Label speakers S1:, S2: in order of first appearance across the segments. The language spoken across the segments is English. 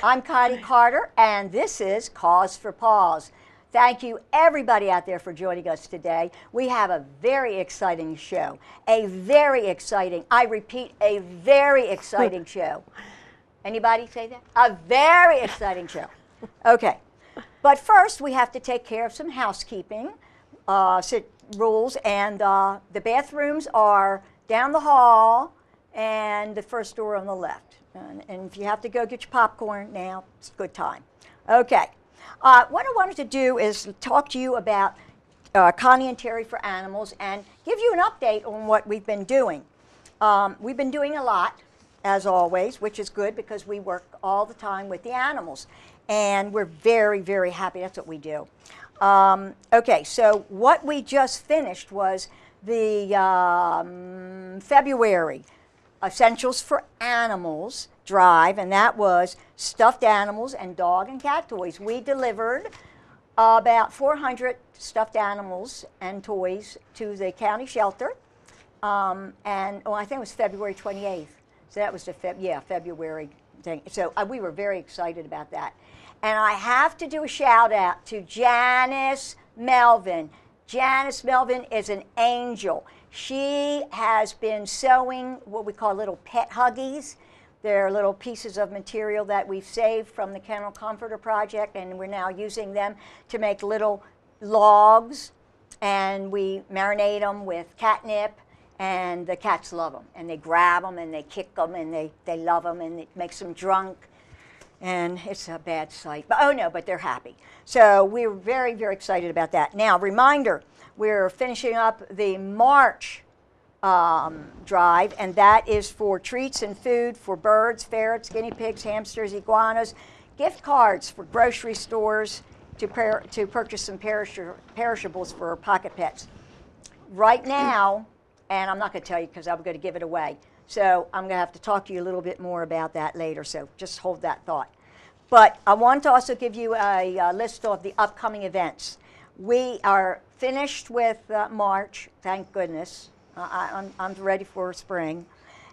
S1: I'm Connie Carter, and this is Cause for Paws. Thank you, everybody out there, for joining us today. We have a very exciting show. A very exciting, I repeat, a very exciting show. Anybody say that? A very exciting show. Okay. But first, we have to take care of some housekeeping rules, and the bathrooms are down the hall and the first door on the left. And if you have to go get your popcorn now, it's a good time. Okay. What I wanted to do is talk to you about Connie and Terry for Animals and give you an update on what we've been doing. We've been doing a lot, as always, which is good because we work all the time with the animals. And we're very, very happy. That's what we do. Okay, so what we just finished was the February Essentials for Animals drive, and that was stuffed animals and dog and cat toys. We delivered about 400 stuffed animals and toys to the county shelter, and I think it was February 28th. So that was the February thing. So we were very excited about that. And I have to do a shout out to Janice Melvin. Janice Melvin is an angel. She has been sewing what we call little pet huggies. They're little pieces of material that we've saved from the Kennel Comforter Project, and we're now using them to make little logs, and we marinate them with catnip, and the cats love them, and they grab them, and they kick them, and they love them, and it makes them drunk, and it's a bad sight. But, oh no, but they're happy. So we're very, very excited about that. Now, reminder, we're finishing up the March drive, and that is for treats and food for birds, ferrets, guinea pigs, hamsters, iguanas, gift cards for grocery stores to purchase some perishables for pocket pets. Right now, and I'm not going to tell you because I'm going to give it away, so I'm going to have to talk to you a little bit more about that later, so just hold that thought. But I want to also give you a list of the upcoming events. We are finished with March, thank goodness. I'm ready for spring.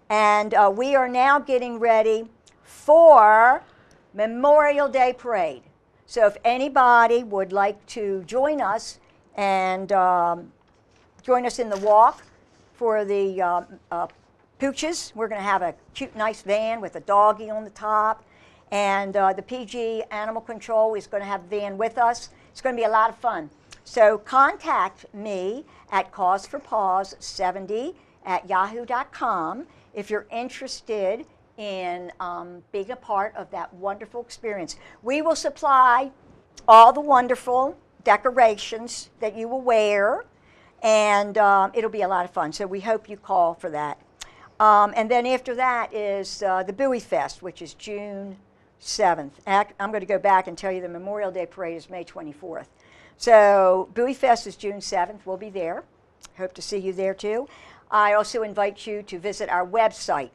S1: And we are now getting ready for Memorial Day Parade. So if anybody would like to join us and join us in the walk for the pooches, we're going to have a cute, nice van with a doggy on the top. And the PG Animal Control is going to have a van with us. It's going to be a lot of fun. So contact me at causeforpaws70@yahoo.com if you're interested in being a part of that wonderful experience. We will supply all the wonderful decorations that you will wear, and it'll be a lot of fun. So we hope you call for that. And then after that is the Bowie Fest, which is June 7th. I'm going to go back and tell you the Memorial Day Parade is May 24th. So Bowie Fest is June 7th. We'll be there. Hope to see you there too. I also invite you to visit our website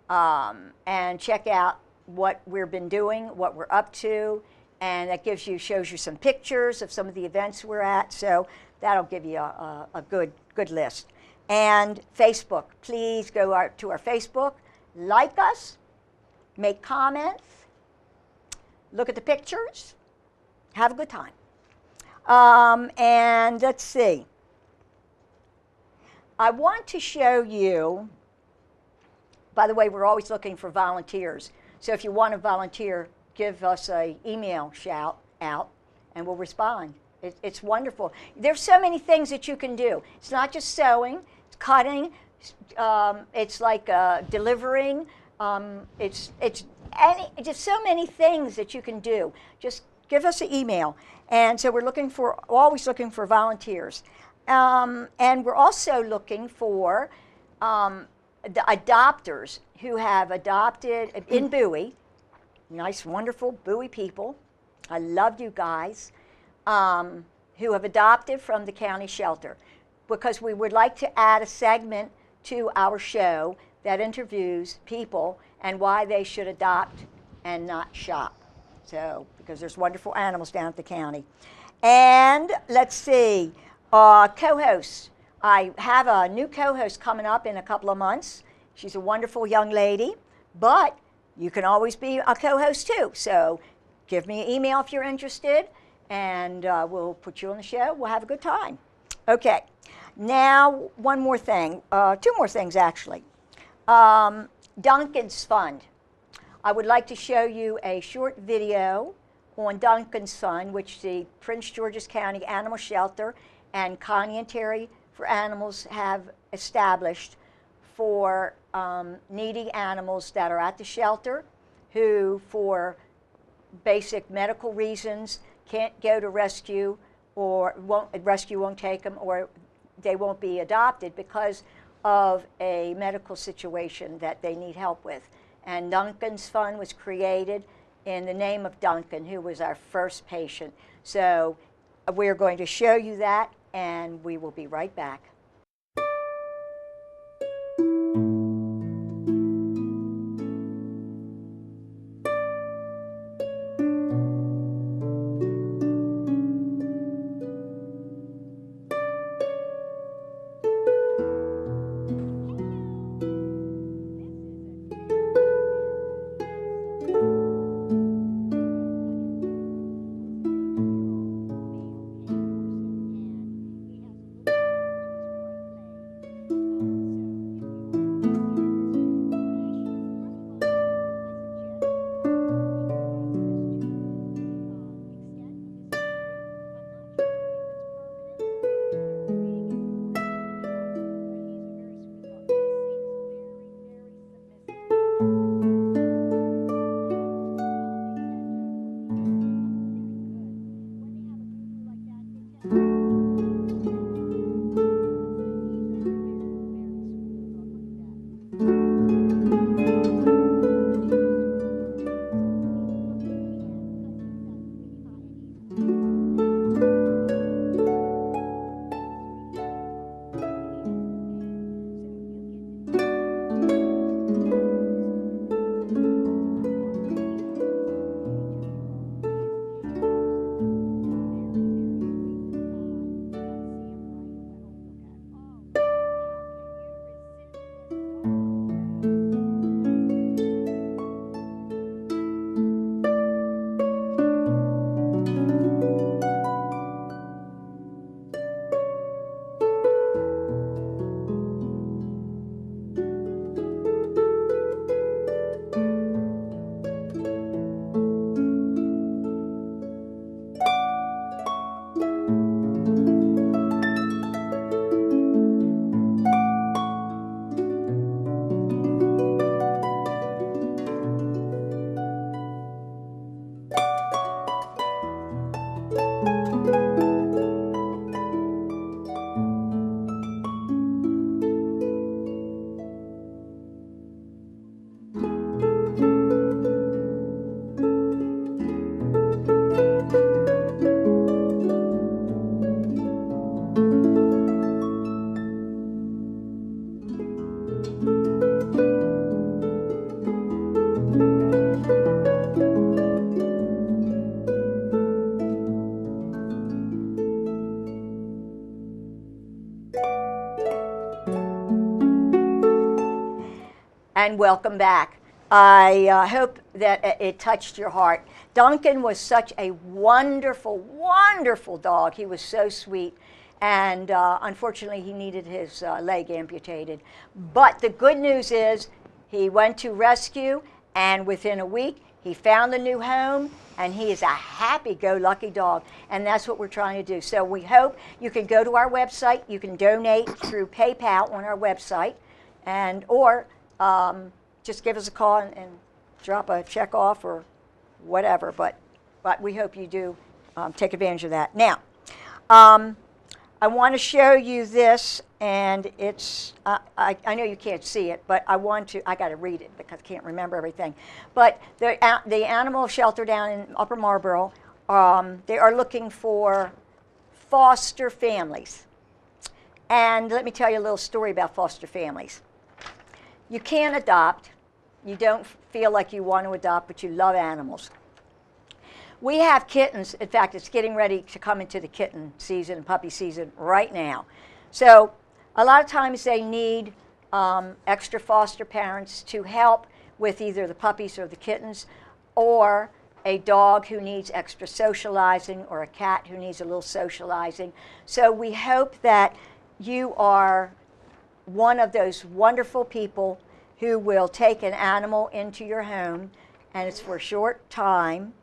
S1: and check out what we've been doing, what we're up to, and that shows you some pictures of some of the events we're at. So that'll give you a good list. And Facebook, please go to our Facebook, like us, make comments, look at the pictures, have a good time. And let's see. I want to show you, by the way, we're always looking for volunteers. So if you want to volunteer, give us an email shout out, and we'll respond. It's wonderful. There's so many things that you can do. It's not just sewing, it's cutting, it's like delivering. It's just so many things that you can do. Just give us an email. And so we're always looking for volunteers. And we're also looking for the adopters who have adopted in Bowie, nice, wonderful Bowie people. I love you guys, who have adopted from the county shelter, because we would like to add a segment to our show that interviews people and why they should adopt and not shop. So, because there's wonderful animals down at the county. And let's see, co-hosts. I have a new co-host coming up in a couple of months. She's a wonderful young lady, but you can always be a co-host too. So give me an email if you're interested, and we'll put you on the show. We'll have a good time. Okay, now one more thing, two more things actually. Duncan's Fund. I would like to show you a short video on Duncan's Fund, which the Prince George's County Animal Shelter and Connie and Terry for Animals have established for needy animals that are at the shelter who, for basic medical reasons, can't go to rescue, or rescue won't take them, or they won't be adopted because of a medical situation that they need help with. And Duncan's Fund was created in the name of Duncan, who was our first patient. So we're going to show you that, and we will be right back. And welcome back. I hope that it touched your heart. Duncan was such a wonderful, wonderful dog. He was so sweet. And unfortunately, he needed his leg amputated. But the good news is he went to rescue, and within a week, he found a new home, and he is a happy-go-lucky dog. And that's what we're trying to do. So we hope you can go to our website. You can donate through PayPal on our website, or just give us a call and drop a check off or whatever. But we hope you do take advantage of that. Now, I want to show you this, and it's, I know you can't see it, but I got to read it because I can't remember everything. But the animal shelter down in Upper Marlboro, they are looking for foster families. And let me tell you a little story about foster families. You can't adopt. You don't feel like you want to adopt, but you love animals. We have kittens. In fact, it's getting ready to come into the kitten season and puppy season right now. So a lot of times they need extra foster parents to help with either the puppies or the kittens, or a dog who needs extra socializing, or a cat who needs a little socializing. So we hope that you are one of those wonderful people who will take an animal into your home, and it's for a short time,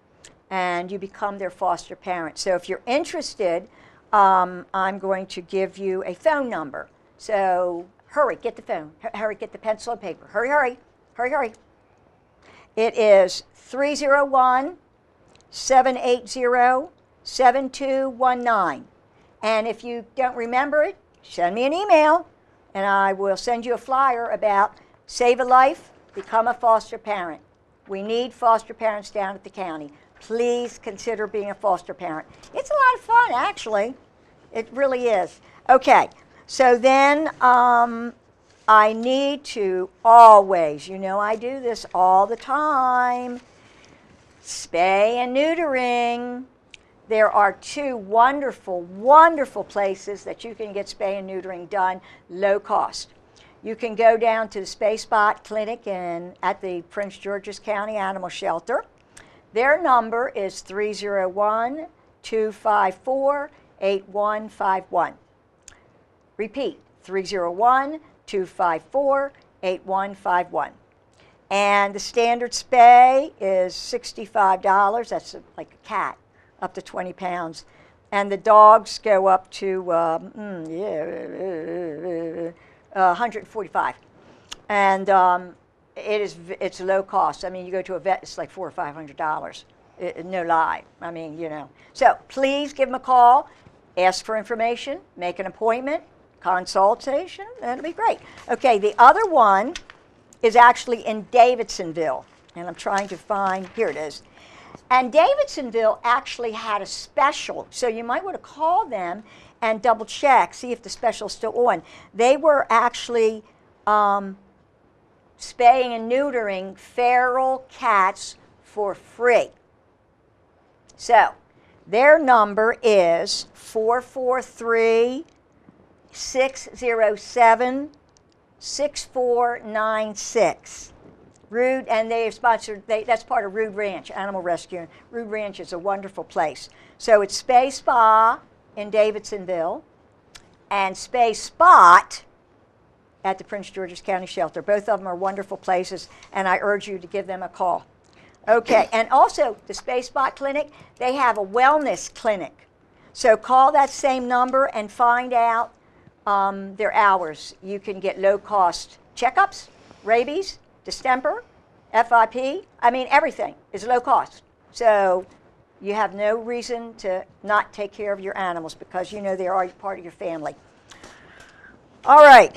S1: and you become their foster parent. So if you're interested, I'm going to give you a phone number. So hurry, get the phone. Hurry, get the pencil and paper. Hurry, hurry, hurry, hurry. It is 301-780-7219. And if you don't remember it, send me an email, and I will send you a flyer about Save a Life, Become a Foster Parent. We need foster parents down at the county. Please consider being a foster parent. It's a lot of fun, actually. It really is. Okay, so then I need to always, you know I do this all the time, spay and neutering. There are 2 wonderful, wonderful places that you can get spay and neutering done low cost. You can go down to the Spay Spot Clinic at the Prince George's County Animal Shelter. Their number is 301-254-8151. Repeat, 301-254-8151. And the standard spay is $65. That's like a cat, up to 20 pounds. And the dogs go up to 145. And it's low cost. I mean, you go to a vet, it's like $400 or $500. No lie. I mean, you know. So please give them a call, ask for information, make an appointment, consultation. That'll be great. Okay, the other one is actually in Davidsonville, and I'm trying to find, here it is. And Davidsonville actually had a special, so you might want to call them and double check, see if the special's still on. They were actually spaying and neutering feral cats for free. So their number is 443-607-6496. Rude, and they have sponsored, that's part of Rude Ranch, Animal Rescue. Rude Ranch is a wonderful place. So it's Spay Spa in Davidsonville and Spay Spot at the Prince George's County Shelter. Both of them are wonderful places, and I urge you to give them a call. Okay, and also the Spay Spot Clinic, they have a wellness clinic. So call that same number and find out their hours. You can get low-cost checkups, rabies, distemper, FIP. I mean, everything is low cost. So you have no reason to not take care of your animals because you know they are part of your family. All right.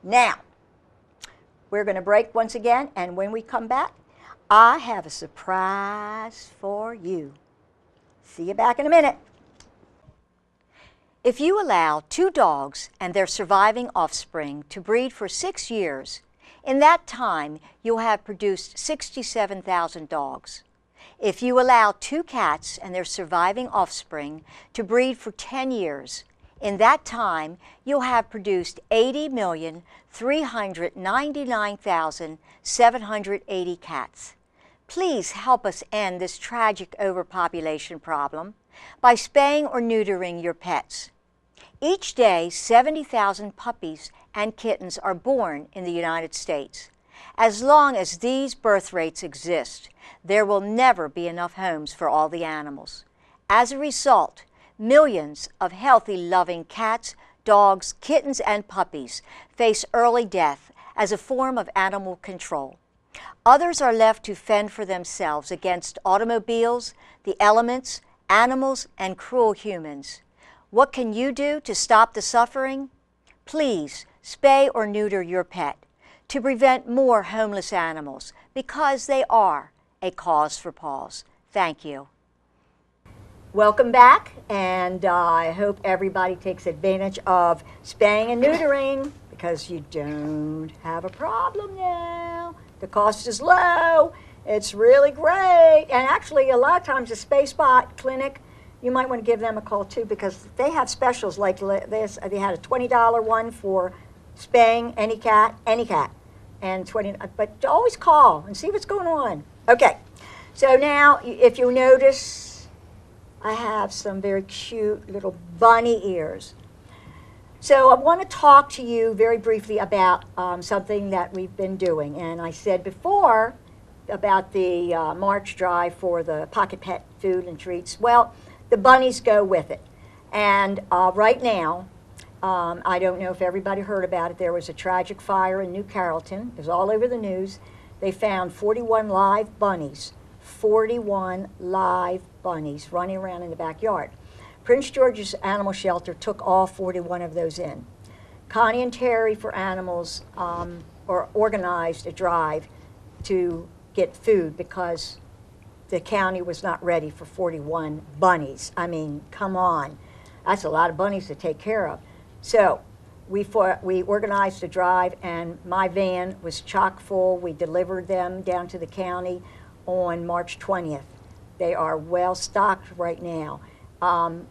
S1: Now, we're going to break once again, and when we come back, I have a surprise for you. See you back in a minute. If you allow 2 dogs and their surviving offspring to breed for 6 years, in that time, you'll have produced 67,000 dogs. If you allow 2 cats and their surviving offspring to breed for 10 years, in that time, you'll have produced 80,399,780 cats. Please help us end this tragic overpopulation problem by spaying or neutering your pets. Each day, 70,000 puppies and kittens are born in the United States. As long as these birth rates exist, there will never be enough homes for all the animals. As a result, millions of healthy, loving cats, dogs, kittens, and puppies face early death as a form of animal control. Others are left to fend for themselves against automobiles, the elements, animals, and cruel humans. What can you do to stop the suffering? Please spay or neuter your pet to prevent more homeless animals because they are a cause for Paws. Thank you. Welcome back, and I hope everybody takes advantage of spaying and neutering because you don't have a problem now. The cost is low. It's really great. And actually, a lot of times the Spay Spot Clinic, you might want to give them a call too because they have specials like this. They had a $20 one for spaying any cat, and 20, but always call and see what's going on. Okay, so now if you notice, I have some very cute little bunny ears. So I want to talk to you very briefly about something that we've been doing. And I said before about the March drive for the pocket pet food and treats. Well, the bunnies go with it. And right now, I don't know if everybody heard about it. There was a tragic fire in New Carrollton. It was all over the news. They found 41 live bunnies, 41 live bunnies running around in the backyard. Prince George's Animal Shelter took all 41 of those in. Connie and Terry for Animals organized a drive to get food because the county was not ready for 41 bunnies. I mean, come on. That's a lot of bunnies to take care of. So we organized a drive, and my van was chock full. We delivered them down to the county on March 20th. They are well stocked right now.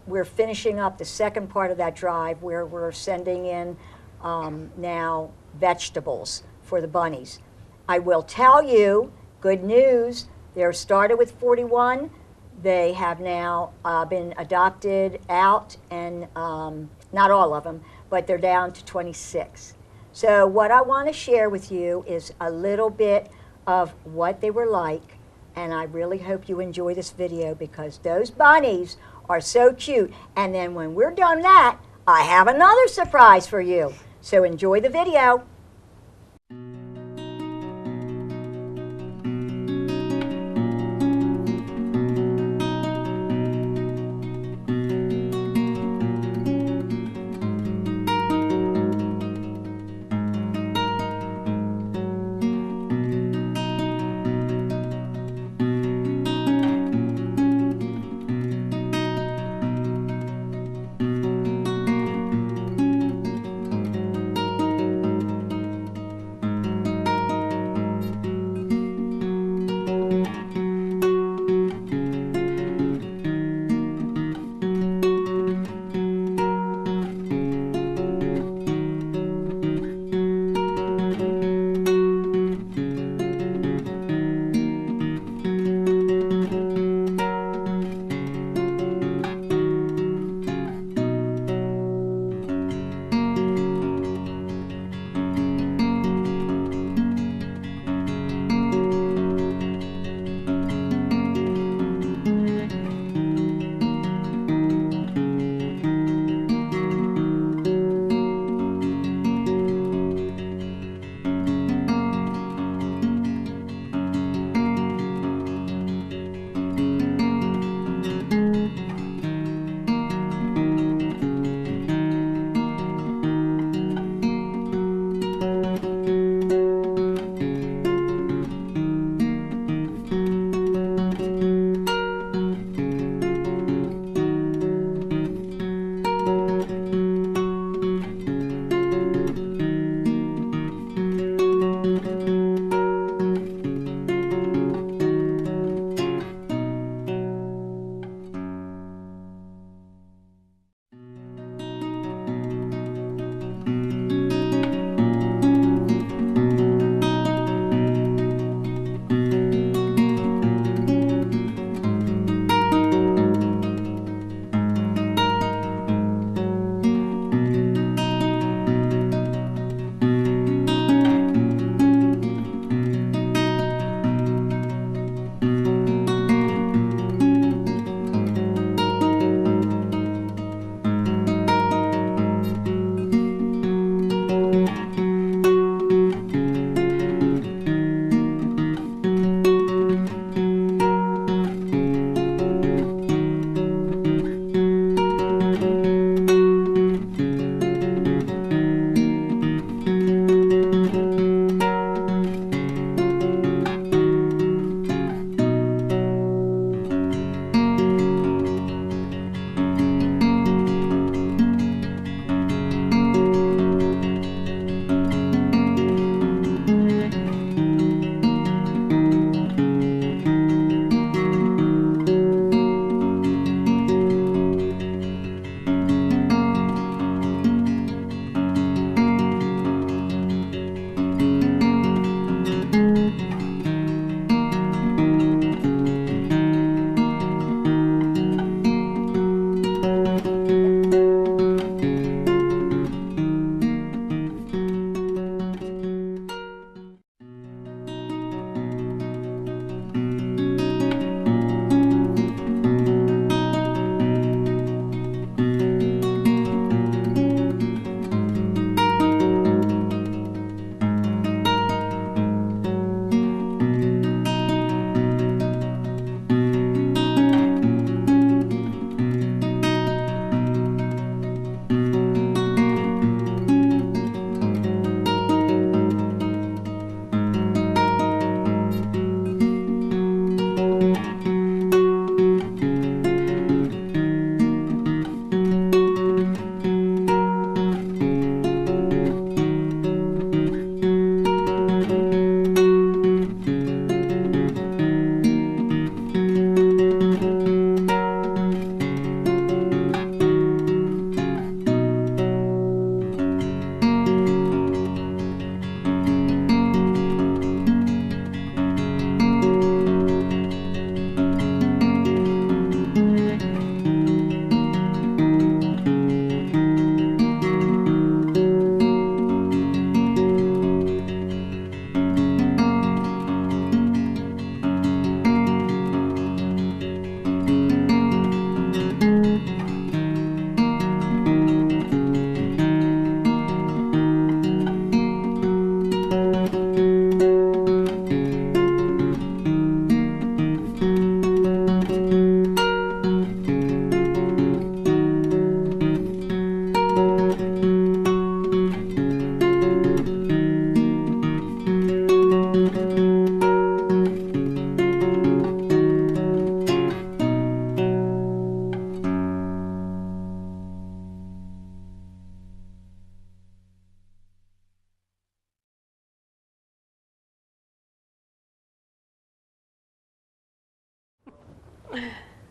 S1: We're finishing up the second part of that drive where we're sending in now vegetables for the bunnies. I will tell you, good news, they're started with 41. They have now been adopted out, and not all of them, but they're down to 26. So what I want to share with you is a little bit of what they were like, and I really hope you enjoy this video because those bunnies are so cute. And then when we're done that, I have another surprise for you. So enjoy the video.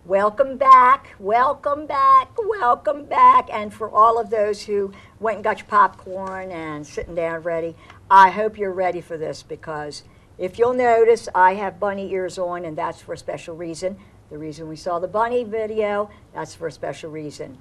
S1: Welcome back, welcome back, welcome back. And for all of those who went and got your popcorn and sitting down ready, I hope you're ready for this, because if you'll notice, I have bunny ears on, and that's for a special reason. The reason we saw the bunny video, that's for a special reason.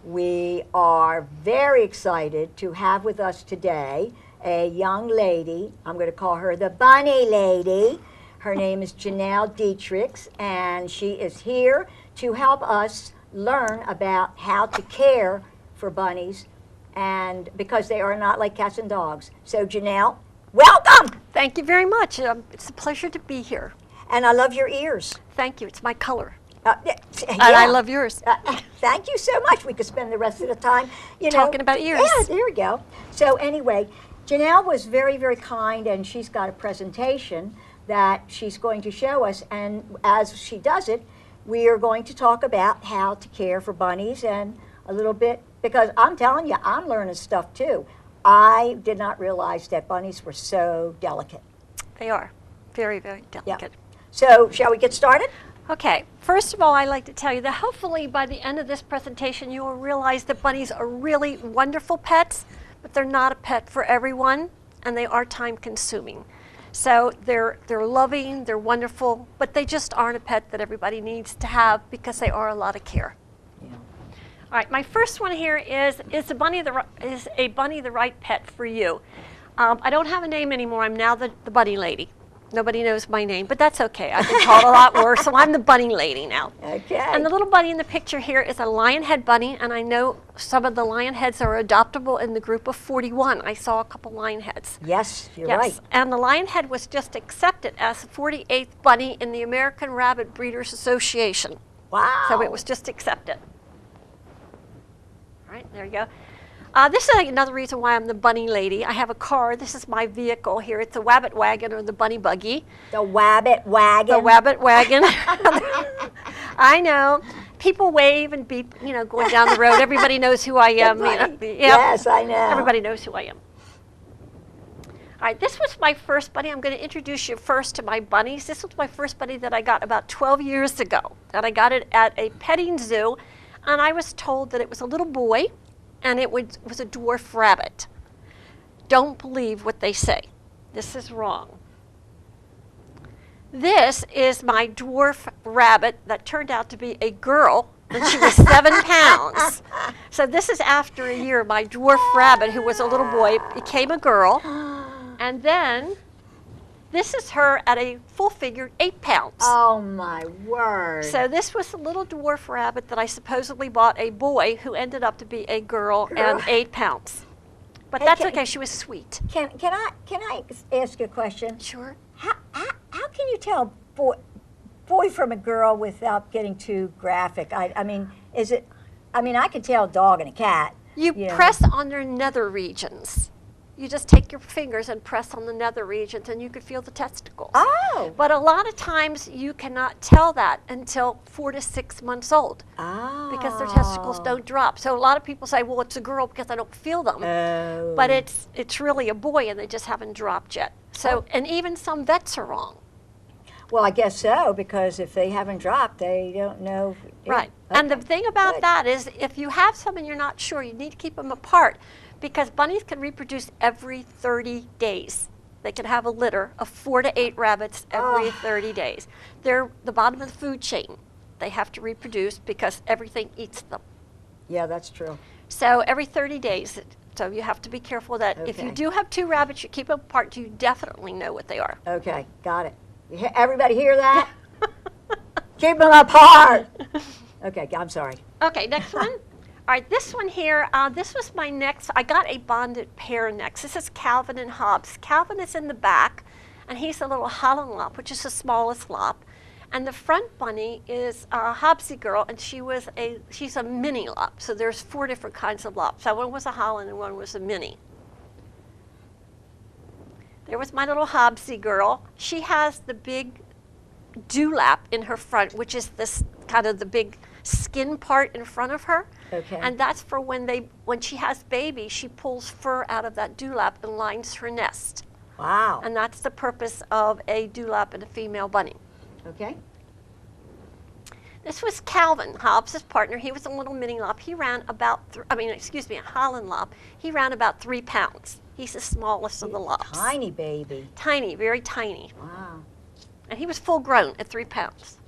S1: We are very excited to have with us today a young lady. I'm going to call her the Bunny Lady. Her name is Janelle Dietrich, and she is here to help us learn about how to care for bunnies, and because they are not like cats and dogs. So Janelle, welcome!
S2: Thank you very much. It's a pleasure to be here.
S1: And I love your ears.
S2: Thank you. It's my color.
S1: Yeah.
S2: And I love yours.
S1: Thank you so much. We could spend the rest of the time,
S2: talking about ears.
S1: Yeah, there we go. So anyway, Janelle was very, very kind, and she's got a presentation that she's going to show us. And as she does it, we are going to talk about how to care for bunnies, and a little bit, because I'm telling you, I'm learning stuff too. I did not realize that bunnies were so delicate.
S2: They are very, very delicate.
S1: Yeah. So shall we get started?
S2: Okay, first of all, I'd like to tell you that hopefully by the end of this presentation, you will realize that bunnies are really wonderful pets, but they're not a pet for everyone, and they are time consuming. So they're loving, they're wonderful, but they just aren't a pet that everybody needs to have, because they are a lot of care. Yeah. All right, my first one here is a bunny the right pet for you? I don't have a name anymore. I'm now the Bunny Lady. Nobody knows my name, but that's okay. I've been called a lot worse, so I'm the Bunny Lady now.
S1: Okay.
S2: And the little bunny in the picture here is a lion head bunny, and I know some of the lion heads are adoptable in the group of 41. I saw a couple lion heads.
S1: Yes, you're right.
S2: And the lion head was just accepted as the 48th bunny in the American Rabbit Breeders Association.
S1: Wow.
S2: So it was just accepted. All right, there you go. This is another reason why I'm the Bunny Lady. I have a car. This is my vehicle here. It's a Wabbit wagon, or the bunny buggy.
S1: The Wabbit wagon.
S2: The Wabbit wagon. I know. People wave and beep, going down the road. Everybody knows who I am.
S1: Yes, I know.
S2: Everybody knows who I am. All right, this was my first bunny. I'm going to introduce you first to my bunnies. This was my first bunny that I got about 12 years ago. And I got it at a petting zoo, and I was told that it was a little boy, and it was a dwarf rabbit. Don't believe what they say. This is wrong. This is my dwarf rabbit that turned out to be a girl, and she was 7 pounds. So this is after a year. My dwarf rabbit, who was a little boy, became a girl. And then this is her at a full figure 8 pounds.
S1: Oh my word.
S2: So this was a little dwarf rabbit that I supposedly bought a boy, who ended up to be a girl and 8 pounds. But that's okay, she was sweet.
S1: Can I ask you a question?
S2: Sure.
S1: How can you tell boy from a girl without getting too graphic? I mean, I can tell a dog and a cat.
S2: You press on their nether regions. You just take your fingers and press on the nether regions, and you could feel the testicles.
S1: Oh.
S2: But a lot of times you cannot tell that until 4 to 6 months old.
S1: Oh.
S2: Because their testicles don't drop. So a lot of people say, well, it's a girl because I don't feel them.
S1: Oh.
S2: But it's really a boy, and they just haven't dropped yet. So, and even some vets are wrong.
S1: Well, I guess so, because if they haven't dropped, they don't know.
S2: Right.
S1: Okay.
S2: And the thing about that is, if you have some and you're not sure, you need to keep them apart, because bunnies can reproduce every 30 days. They can have a litter of 4 to 8 rabbits every 30 days. They're the bottom of the food chain. They have to reproduce because everything eats them.
S1: Yeah, that's true.
S2: So every 30 days. So you have to be careful that if you do have 2 rabbits, you keep them apart, you definitely know what they are.
S1: Okay, got it. Everybody hear that? Keep them apart. Okay, I'm sorry.
S2: Okay, next one. All right, this one here, this was my next, I got a bonded pair next. This is Calvin and Hobbs. Calvin is in the back, and he's a little Holland Lop, which is the smallest Lop. And the front bunny is a Hobbsy girl, and she's a mini Lop. So there's 4 different kinds of Lops. So one was a Holland and one was a mini. There was my little Hobbsy girl. She has the big dewlap in her front, which is this kind of the big skin part in front of her.
S1: Okay.
S2: And that's for when she has babies, she pulls fur out of that dewlap and lines her nest.
S1: Wow.
S2: And that's the purpose of a dewlap and a female bunny.
S1: Okay.
S2: This was Calvin, Hobbs' partner. He was a little mini lop. He ran about, a Holland lop. He ran about 3 pounds. He's the smallest of the lops.
S1: Tiny baby.
S2: Tiny, very tiny.
S1: Wow.
S2: And he was full grown at 3 pounds.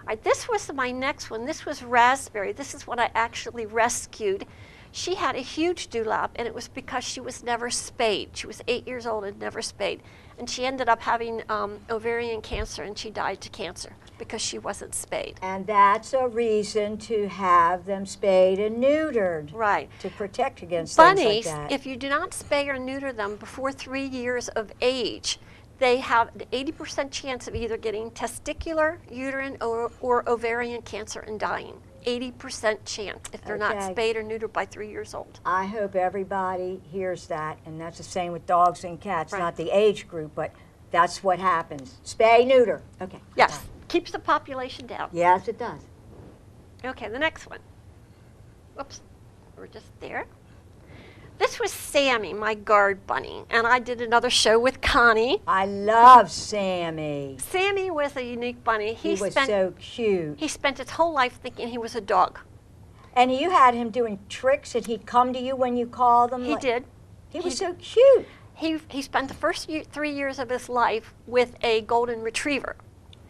S2: All right, this was my next one. This was Raspberry. This is what I actually rescued. She had a huge dewlap, and it was because she was never spayed. She was 8 years old and never spayed. And she ended up having ovarian cancer, and she died to cancer because she wasn't spayed.
S1: And that's a reason to have them spayed and neutered.
S2: Right.
S1: To protect against
S2: Bunnies,
S1: things like that.
S2: if you do not spay or neuter them before 3 years of age, they have an 80% chance of either getting testicular, uterine, or ovarian cancer and dying. 80% chance if they're not spayed or neutered by 3 years old.
S1: I hope everybody hears that, and that's the same with dogs and cats,
S2: Right.
S1: not the age group, but that's what happens. Spay, neuter. Okay.
S2: Yes, keeps the population down.
S1: Yes, it does.
S2: Okay, the next one. Whoops, we're just there. This was Sammy, my guard bunny, and I did another show with Connie.
S1: I love Sammy.
S2: Sammy was a unique bunny.
S1: He was so cute.
S2: He spent his whole life thinking he was a dog.
S1: And you had him doing tricks, and he'd come to you when you called him?
S2: He did.
S1: He was so cute.
S2: He spent the first 3 years of his life with a golden retriever.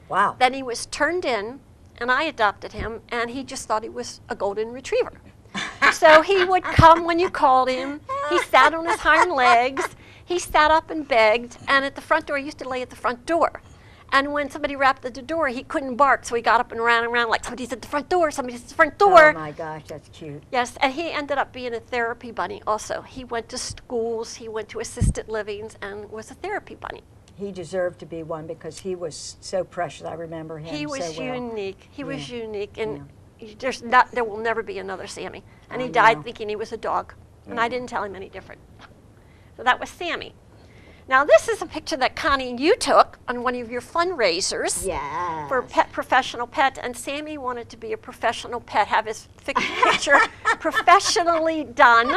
S1: Wow.
S2: Then he was turned in, and I adopted him, and he just thought he was a golden retriever. So he would come when you called him. He sat on his hind legs. He sat up and begged. And at the front door, he used to lay at the front door. And when somebody rapped at the door, he couldn't bark. So he got up and ran around like, somebody's at the front door, somebody's at the front door.
S1: Oh my gosh, that's cute.
S2: Yes, and he ended up being a therapy bunny also. He went to schools, he went to assisted livings, and was a therapy bunny.
S1: He deserved to be one because he was so precious. I remember him
S2: He was
S1: so well.
S2: unique. He was unique. And
S1: Yeah.
S2: there will never be another Sammy. And he
S1: I
S2: died
S1: know.
S2: thinking he was a dog. And
S1: Yeah.
S2: I didn't tell him any different. So that was Sammy. Now this is a picture that Connie and you took on one of your fundraisers
S1: Yes.
S2: for professional pet. And Sammy wanted to be a professional pet, have his picture professionally done.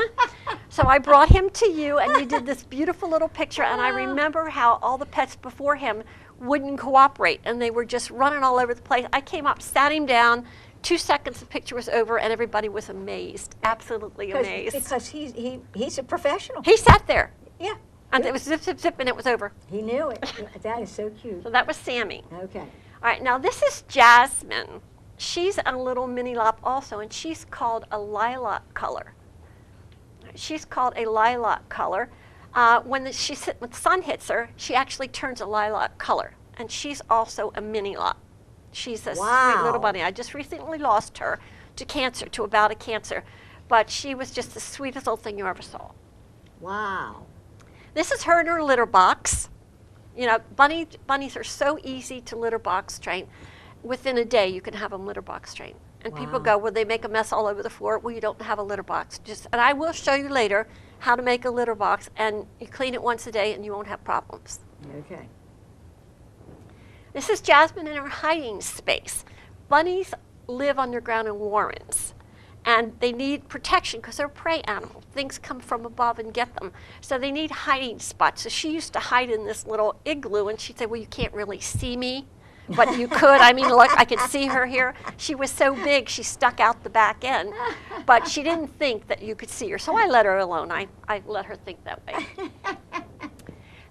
S2: So I brought him to you, and you did this beautiful little picture. And I remember how all the pets before him wouldn't cooperate, and they were just running all over the place. I came up, sat him down. 2 seconds, the picture was over, and everybody was amazed, absolutely amazed.
S1: Because he's a professional.
S2: He sat there,
S1: Yeah.
S2: and it was zip, zip, zip, and it was over.
S1: He knew it. That is so cute.
S2: So that was Sammy.
S1: Okay.
S2: All right, now this is Jasmine. She's a little mini lop also, and she's called a lilac color. She's called a lilac color. When the sun hits her, she actually turns a lilac color, and she's also a mini lop. She's a sweet little bunny. I just recently lost her to cancer, to a bout of cancer, but she was just the sweetest little thing you ever saw.
S1: Wow.
S2: This is her in her litter box. You know, bunnies are so easy to litter box train. Within a day, you can have them litter box trained. And people go, well, they make a mess all over the floor. Well, you don't have a litter box. And I will show you later how to make a litter box, and you clean it once a day, and you won't have problems.
S1: Okay.
S2: This is Jasmine in her hiding space. Bunnies live underground in warrens, and they need protection because they're prey animals. Things come from above and get them. So they need hiding spots. So she used to hide in this little igloo, and she'd say, well, you can't really see me, but you could. I mean, look, I could see her here. She was so big, she stuck out the back end, but she didn't think that you could see her. So I let her alone. I let her think that way.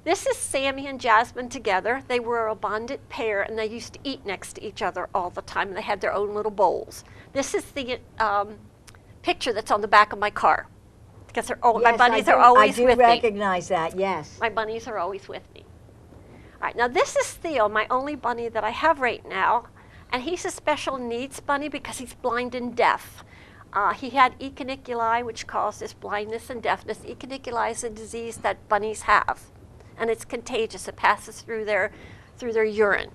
S2: This is Sammy and Jasmine together. They were a bonded pair, and they used to eat next to each other all the time. They had their own little bowls. This is the picture that's on the back of my car, because my bunnies are always with me.
S1: I do recognize that, yes.
S2: My bunnies are always with me. All right, now this is Theo, my only bunny that I have right now, and he's a special needs bunny because he's blind and deaf. He had echiniculi, which causes blindness and deafness. Echiniculi is a disease that bunnies have, and it's contagious. It passes through their urine.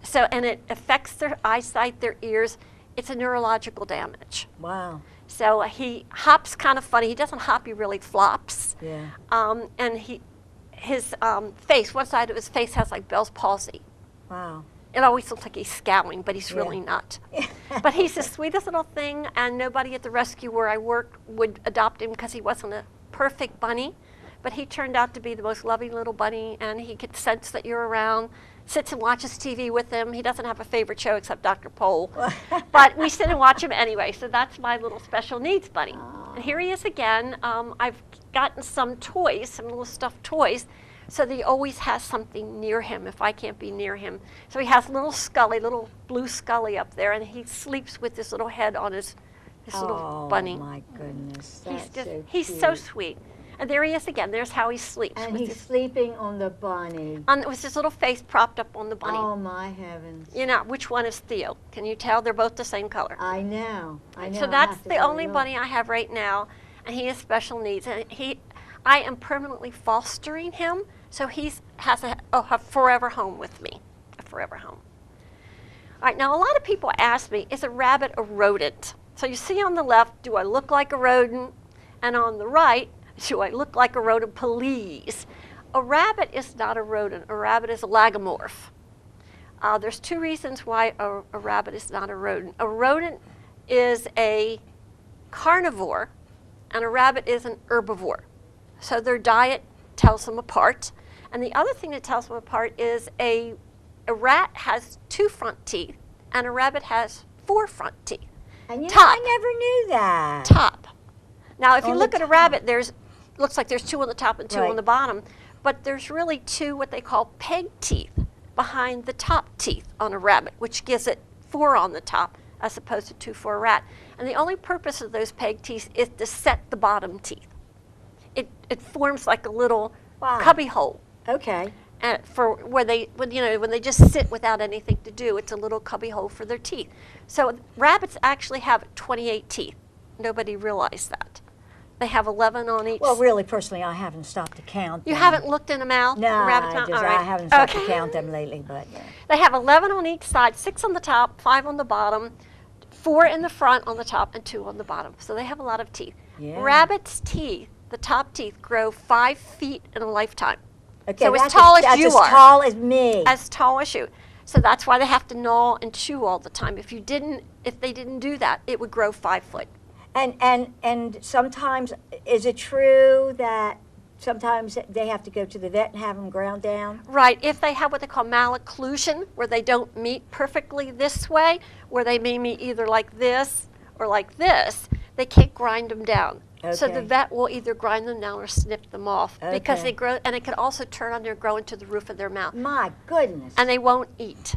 S2: So, and it affects their eyesight, their ears. It's a neurological damage.
S1: Wow.
S2: So he hops kind of funny. He doesn't hop, he really flops.
S1: Yeah.
S2: And his face, one side of his face has like Bell's palsy.
S1: Wow.
S2: It always looks like he's scowling, but he's really not. But he's the sweetest little thing, and nobody at the rescue where I worked would adopt him because he wasn't a perfect bunny. But he turned out to be the most loving little bunny, and he could sense that you're around, sits and watches TV with him. He doesn't have a favorite show except Dr. Pole. But we sit and watch him anyway, so that's my little special needs bunny. And here he is again. I've gotten some toys, some little stuffed toys, so that he always has something near him if I can't be near him. So he has little Scully, little blue Scully up there, and he sleeps with this little head on his little bunny.
S1: Oh, my goodness. That's
S2: he's so sweet. And there he is again. There's how he sleeps.
S1: And he's sleeping on the bunny.
S2: With his little face propped up on the bunny.
S1: Oh, my heavens.
S2: You know, which one is Theo? Can you tell? They're both the same color.
S1: I know.
S2: So that's the only bunny I have right now, and he has special needs. And I am permanently fostering him, so he has a forever home with me, a forever home. All right, now a lot of people ask me, is a rabbit a rodent? So you see on the left, do I look like a rodent? And on the right, do I look like a rodent, please? A rabbit is not a rodent. A rabbit is a lagomorph. There's two reasons why a rabbit is not a rodent. A rodent is a carnivore, and a rabbit is an herbivore. So their diet tells them apart. And the other thing that tells them apart is a rat has 2 front teeth, and a rabbit has 4 front teeth.
S1: And I never knew that.
S2: Top. Now, if you look at a rabbit, looks like there's 2 on the top and 2 on the bottom, but there's really 2 what they call peg teeth behind the top teeth on a rabbit, which gives it 4 on the top as opposed to 2 for a rat. And the only purpose of those peg teeth is to set the bottom teeth. It forms like a little cubby hole.
S1: Okay.
S2: And when they just sit without anything to do, it's a little cubby hole for their teeth. So rabbits actually have 28 teeth. Nobody realized that. They have 11 on each.
S1: Well, really, personally, I haven't stopped to count them.
S2: You haven't looked in a mouth?
S1: No, I haven't stopped to count them lately, but yeah.
S2: They have 11 on each side, 6 on the top, 5 on the bottom, 4 in the front on the top, and 2 on the bottom. So they have a lot of teeth.
S1: Yeah.
S2: Rabbits' teeth, the top teeth, grow 5 feet in a lifetime.
S1: Okay,
S2: so as tall as you are.
S1: As tall as me.
S2: As tall as you. So that's why they have to gnaw and chew all the time. If they didn't do that, it would grow 5 foot.
S1: And sometimes, is it true that sometimes they have to go to the vet and have them ground down?
S2: Right. If they have what they call malocclusion, where they don't meet perfectly this way, where they may meet either like this or like this, they can't grind them down. Okay. So the vet will either grind them down or snip them off because they grow, and it can also turn on and grow into the roof of their mouth.
S1: My goodness.
S2: And they won't eat.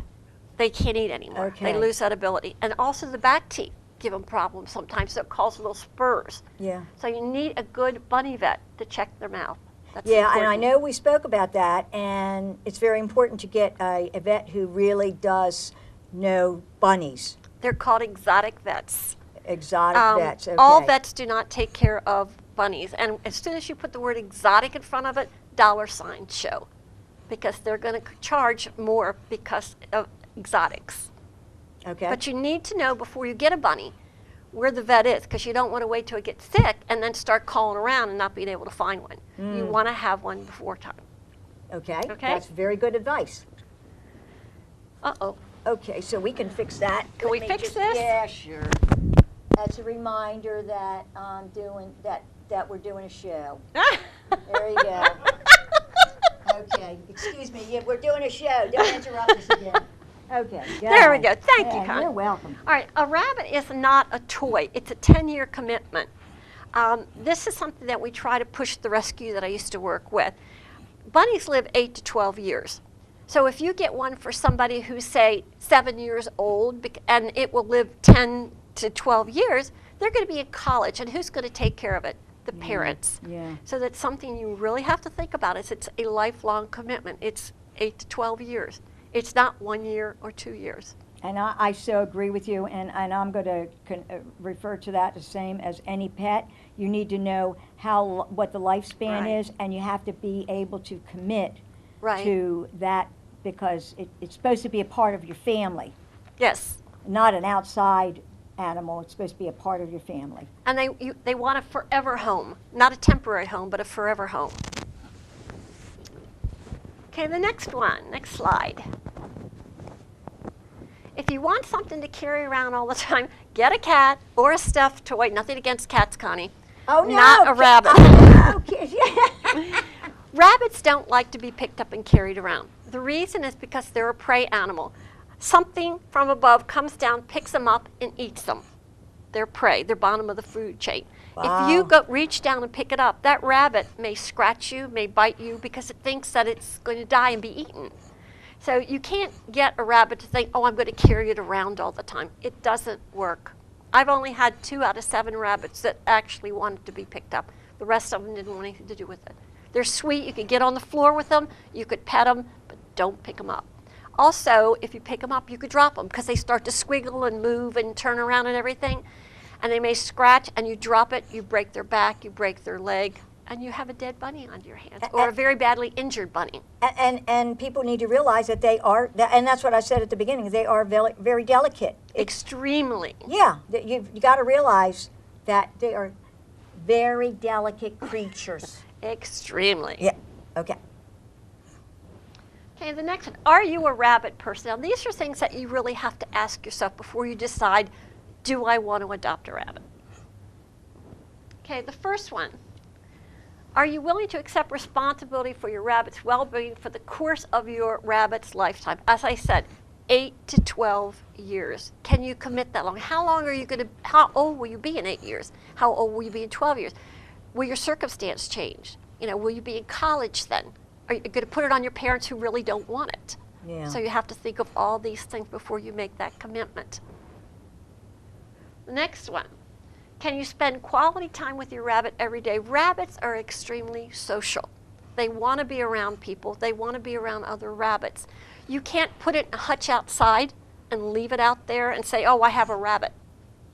S2: They can't eat anymore.
S1: Okay.
S2: They lose that ability. And also the back teeth give them problems sometimes, so it causes little spurs.
S1: Yeah.
S2: So you need a good bunny vet to check their mouth. That's
S1: important.
S2: And
S1: I know we spoke about that, and it's very important to get a vet who really does know bunnies.
S2: They're called exotic vets.
S1: Exotic vets, okay.
S2: All vets do not take care of bunnies, and as soon as you put the word exotic in front of it, $ show, because they're going to charge more because of exotics.
S1: Okay.
S2: But you need to know before you get a bunny where the vet is, because you don't want to wait till it gets sick and then start calling around and not being able to find one. You want to have one before time.
S1: Okay. That's very good advice.
S2: Uh-oh.
S1: Okay, so we can fix that.
S2: Can we fix this?
S1: Yeah, sure. That's a reminder that that we're doing a show. There you go. Okay. Excuse me. Yeah, we're doing a show. Don't interrupt us again. Okay.
S2: There we go. Thank you, Connie.
S1: You're welcome.
S2: All right. A rabbit is not a toy. It's a 10-year commitment. This is something that we try to push the rescue that I used to work with. Bunnies live 8 to 12 years. So if you get one for somebody who's, say, 7 years old, and it will live 10 to 12 years, they're going to be in college. And who's going to take care of it? The parents.
S1: Yeah.
S2: So that's something you really have to think about. It's a lifelong commitment. It's 8 to 12 years. It's not 1 year or 2 years.
S1: And I so agree with you, and I'm going to refer to that the same as any pet. You need to know what the lifespan is, and you have to be able to commit to that, because it's supposed to be a part of your family.
S2: Yes.
S1: Not an outside animal. It's supposed to be a part of your family.
S2: And they want a forever home, not a temporary home, but a forever home. Okay, the next one, next slide. If you want something to carry around all the time, get a cat or a stuffed toy. Nothing against cats, Connie.
S1: Oh, no.
S2: Not a rabbit.
S1: Oh, okay.
S2: Rabbits don't like to be picked up and carried around. The reason is because they're a prey animal. Something from above comes down, picks them up, and eats them. They're prey. They're bottom of the food chain.
S1: Wow.
S2: If you reach down and pick it up, that rabbit may scratch you, may bite you, because it thinks that it's going to die and be eaten. So you can't get a rabbit to think, oh, I'm going to carry it around all the time. It doesn't work. I've only had 2 out of 7 rabbits that actually wanted to be picked up. The rest of them didn't want anything to do with it. They're sweet. You could get on the floor with them. You could pet them, but don't pick them up. Also, if you pick them up, you could drop them because they start to squiggle and move and turn around and everything. And they may scratch, and you drop it, you break their back, you break their leg, and you have a dead bunny on your hands, or a very badly injured bunny.
S1: And people need to realize that they are, and that's what I said at the beginning, they are very, very delicate.
S2: Extremely.
S1: Yeah, you got to realize that they are very delicate creatures.
S2: Extremely.
S1: Yeah, okay.
S2: Okay, the next one, are you a rabbit person? Now, these are things that you really have to ask yourself before you decide, do I want to adopt a rabbit? Okay, the first one, are you willing to accept responsibility for your rabbit's well-being for the course of your rabbit's lifetime? As I said, 8 to 12 years. Can you commit that long? How long are you going to, how old will you be in 8 years? How old will you be in 12 years? Will your circumstance change? You know, will you be in college then? Are you going to put it on your parents who really don't want it?
S1: Yeah.
S2: So you have to think of all these things before you make that commitment. The next one, can you spend quality time with your rabbit every day? Rabbits are extremely social. They want to be around people. They want to be around other rabbits. You can't put it in a hutch outside and leave it out there and say, oh, I have a rabbit.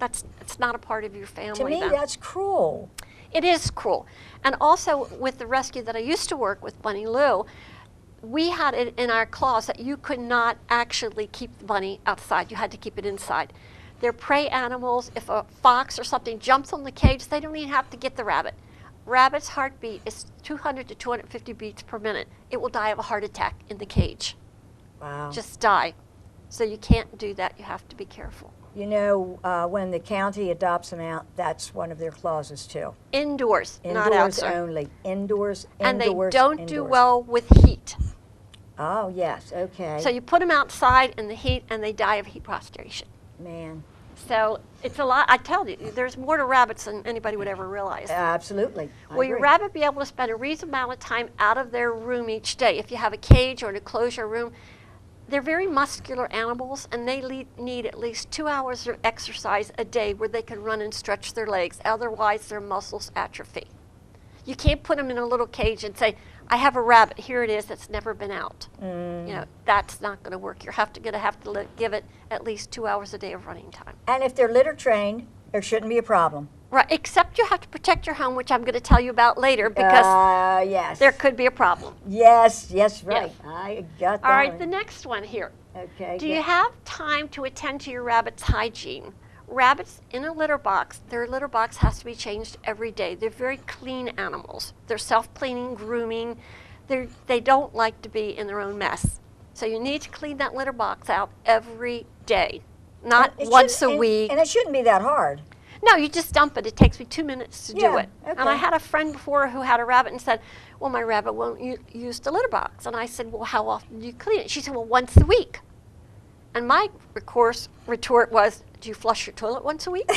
S2: It's not a part of your family.
S1: To me,
S2: then.
S1: that's cruel.
S2: It is cruel. And also with the rescue that I used to work with, Bunny Lou, we had it in our clause that you could not actually keep the bunny outside. You had to keep it inside. They're prey animals. If a fox or something jumps on the cage, they don't even have to get the rabbit. Rabbit's heartbeat is 200 to 250 beats per minute. It will die of a heart attack in the cage.
S1: Wow.
S2: Just die. So you can't do that. You have to be careful.
S1: You know, when the county adopts them out, that's one of their clauses too.
S2: Indoors, not
S1: Indoors
S2: outdoors.
S1: only. Indoors,
S2: And
S1: indoors,
S2: they don't
S1: indoors.
S2: do well with heat.
S1: Oh, yes, okay.
S2: So you put them outside in the heat and they die of heat prostration.
S1: Man.
S2: So it's a lot. I tell you, there's more to rabbits than anybody would ever realize.
S1: Absolutely. I
S2: Will your
S1: agree.
S2: rabbit be able to spend a reasonable amount of time out of their room each day? If you have a cage or an enclosure room, they're very muscular animals, and they need at least 2 hours of exercise a day where they can run and stretch their legs. Otherwise, their muscles atrophy. You can't put them in a little cage and say, I have a rabbit, here it is, that's never been out. You know, that's not going to work. You're going to have to give it at least 2 hours a day of running time.
S1: And if they're litter trained, there shouldn't be a problem.
S2: Right, except you have to protect your home, which I'm going to tell you about later, because
S1: yes.
S2: there could be a problem.
S1: Yes, right.
S2: Yeah.
S1: I got that.
S2: All right,
S1: one.
S2: the next one here.
S1: Okay.
S2: Do you have time to attend to your rabbit's hygiene? Rabbits in a litter box, their litter box has to be changed every day. They're very clean animals. They're self-cleaning, grooming. They don't like to be in their own mess. So you need to clean that litter box out every day, not
S1: It
S2: once a
S1: shouldn't-
S2: week.
S1: And it shouldn't be that hard.
S2: No, you just dump it. It takes me 2 minutes to do
S1: Yeah,
S2: it. And I
S1: okay.
S2: had a friend before who had a rabbit and said, well, my rabbit won't use the litter box. And I said, well, how often do you clean it? She said, well, once a week. And my retort was, do you flush your toilet once a week?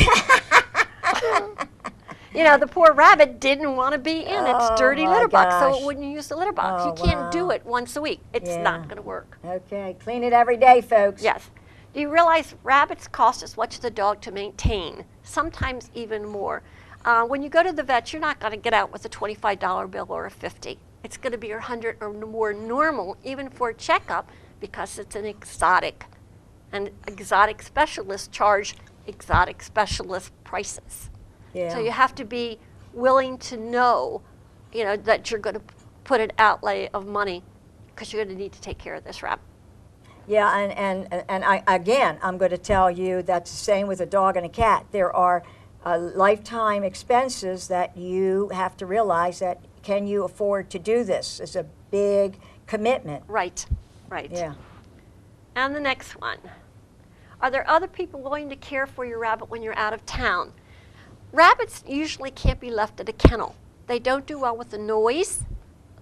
S2: You know, the poor rabbit didn't want to be in its dirty
S1: my
S2: litter box, so
S1: gosh.
S2: it wouldn't use the litter box.
S1: Oh,
S2: You can't do
S1: wow.
S2: it once a week. It's
S1: Yeah.
S2: not going to work.
S1: Okay, clean it every day, folks.
S2: Yes. Do you realize rabbits cost as much as a dog to maintain, sometimes even more? When you go to the vet, you're not going to get out with a $25 bill or a $50. It's going to be $100 or more normal, even for a checkup, because it's an exotic. And exotic specialists charge exotic specialist prices.
S1: Yeah.
S2: So you have to be willing to know, you know, that you're going to put an outlay of money because you're going to need to take care of this rabbit.
S1: Yeah, and I'm going to tell you that's the same with a dog and a cat. There are lifetime expenses that you have to realize that can you afford to do this? It's a big commitment.
S2: Right, right.
S1: Yeah.
S2: And the next one. Are there other people willing to care for your rabbit when you're out of town? Rabbits usually can't be left at a kennel. They don't do well with the noise,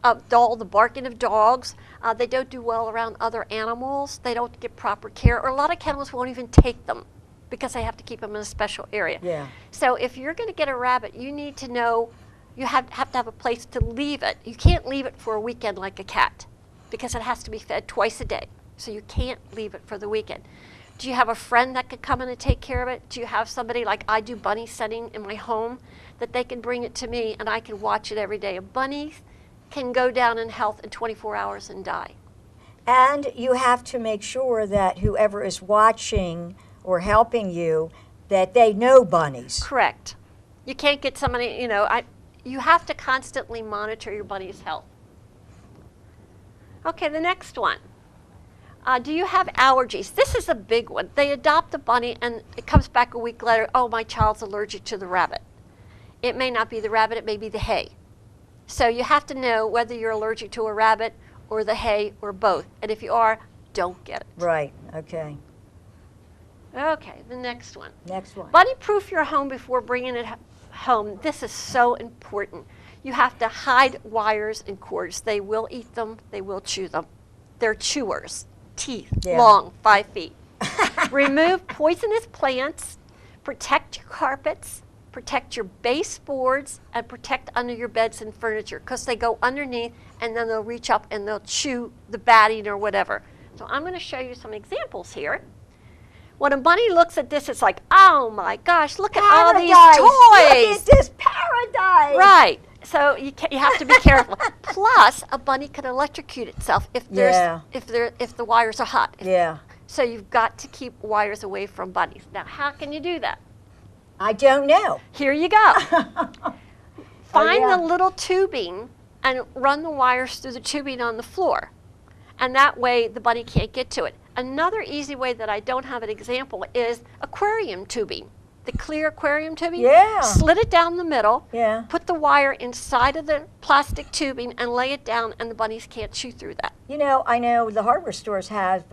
S2: all the barking of dogs. They don't do well around other animals. They don't get proper care, or a lot of kennels won't even take them because they have to keep them in a special area.
S1: Yeah.
S2: So if you're going to get a rabbit, you need to know you have to have a place to leave it. You can't leave it for a weekend like a cat because it has to be fed twice a day. So you can't leave it for the weekend. Do you have a friend that could come in and take care of it? Do you have somebody like I do bunny setting in my home that they can bring it to me and I can watch it every day? A bunny can go down in health in 24 hours and die.
S1: And you have to make sure that whoever is watching or helping you, that they know bunnies.
S2: Correct. You can't get somebody, you have to constantly monitor your bunny's health. Okay, the next one. Do you have allergies? This is a big one. They adopt a bunny and it comes back a week later, oh, my child's allergic to the rabbit. It may not be the rabbit, it may be the hay. So you have to know whether you're allergic to a rabbit or the hay or both. And if you are, don't get it.
S1: Right, okay.
S2: Okay, the next one.
S1: Next one.
S2: Bunny-proof your home before bringing it home. This is so important. You have to hide wires and cords. They will eat them. They will chew them. They're chewers. Teeth, long, 5 feet. Remove poisonous plants. Protect your carpets. Protect your baseboards. And protect under your beds and furniture because they go underneath and then they'll reach up and they'll chew the batting or whatever. So I'm going to show you some examples here. When a bunny looks at this, it's like, oh my gosh, look at all these toys.
S1: Look at this paradise.
S2: Right. So you have to be careful. Plus, a bunny can electrocute itself if the wires are hot. So you've got to keep wires away from bunnies. Now, how can you do that?
S1: I don't know.
S2: Here you go. Find the little tubing and run the wires through the tubing on the floor. And that way the bunny can't get to it. Another easy way that I don't have an example is aquarium tubing. The clear aquarium tubing. Slit it down the middle. Put the wire inside of the plastic tubing and lay it down and the bunnies can't chew through that.
S1: I know the hardware stores have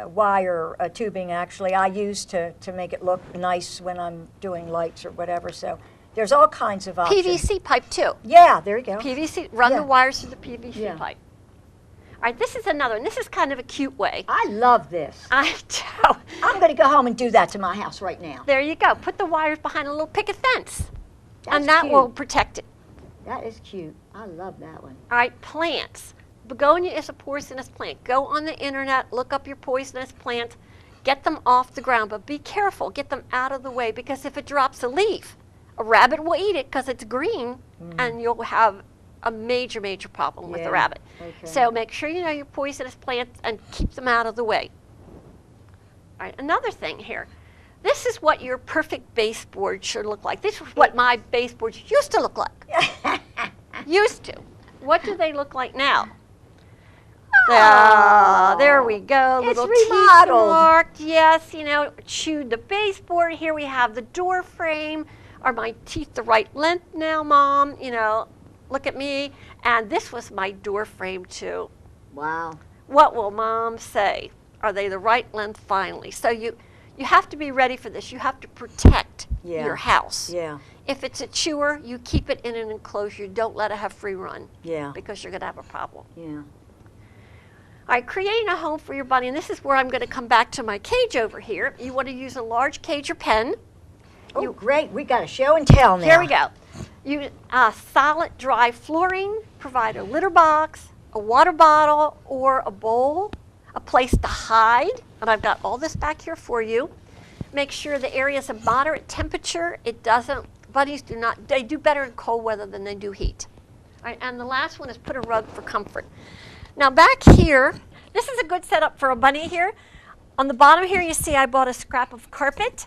S1: wire tubing actually I use to make it look nice when I'm doing lights or whatever. So there's all kinds of options.
S2: PVC pipe too.
S1: Yeah, there you go.
S2: PVC, run the wires through the PVC pipe. All right, this is another one. This is kind of a cute way.
S1: I love this.
S2: I do.
S1: I'm going to go home and do that to my house right now.
S2: There you go. Put the wires behind a little picket fence.
S1: That's
S2: that
S1: cute.
S2: will protect it.
S1: That is cute. I love that one.
S2: All right, plants. Begonia is a poisonous plant. Go on the internet, look up your poisonous plants, get them off the ground, but be careful. Get them out of the way because if it drops a leaf, a rabbit will eat it because it's green and you'll have a major, major problem with the rabbit. So make sure you know your poisonous plants and keep them out of the way. All right, another thing here. This is what your perfect baseboard should look like. This is what my baseboards used to look like. Used to. What do they look like now? There we go.
S1: It's
S2: little
S1: remodeled.
S2: teeth marked. Yes, chewed the baseboard. Here we have the door frame. Are my teeth the right length now, Mom? Look at me. And this was my door frame too.
S1: Wow.
S2: What will Mom say? Are they the right length finally? So you have to be ready for this. You have to protect your house. If it's a chewer, you keep it in an enclosure. Don't let it have free run. Because you're going to have a problem. All right, creating a home for your bunny. And this is where I'm going to come back to my cage over here. You want to use a large cage or pen.
S1: Oh, great. We got a show and tell now.
S2: Here we go. Use solid, dry flooring. Provide a litter box, a water bottle, or a bowl. A place to hide. And I've got all this back here for you. Make sure the area is a moderate temperature. Bunnies they do better in cold weather than they do heat. All right, and the last one is put a rug for comfort. Now back here, this is a good setup for a bunny here. On the bottom here you see I bought a scrap of carpet.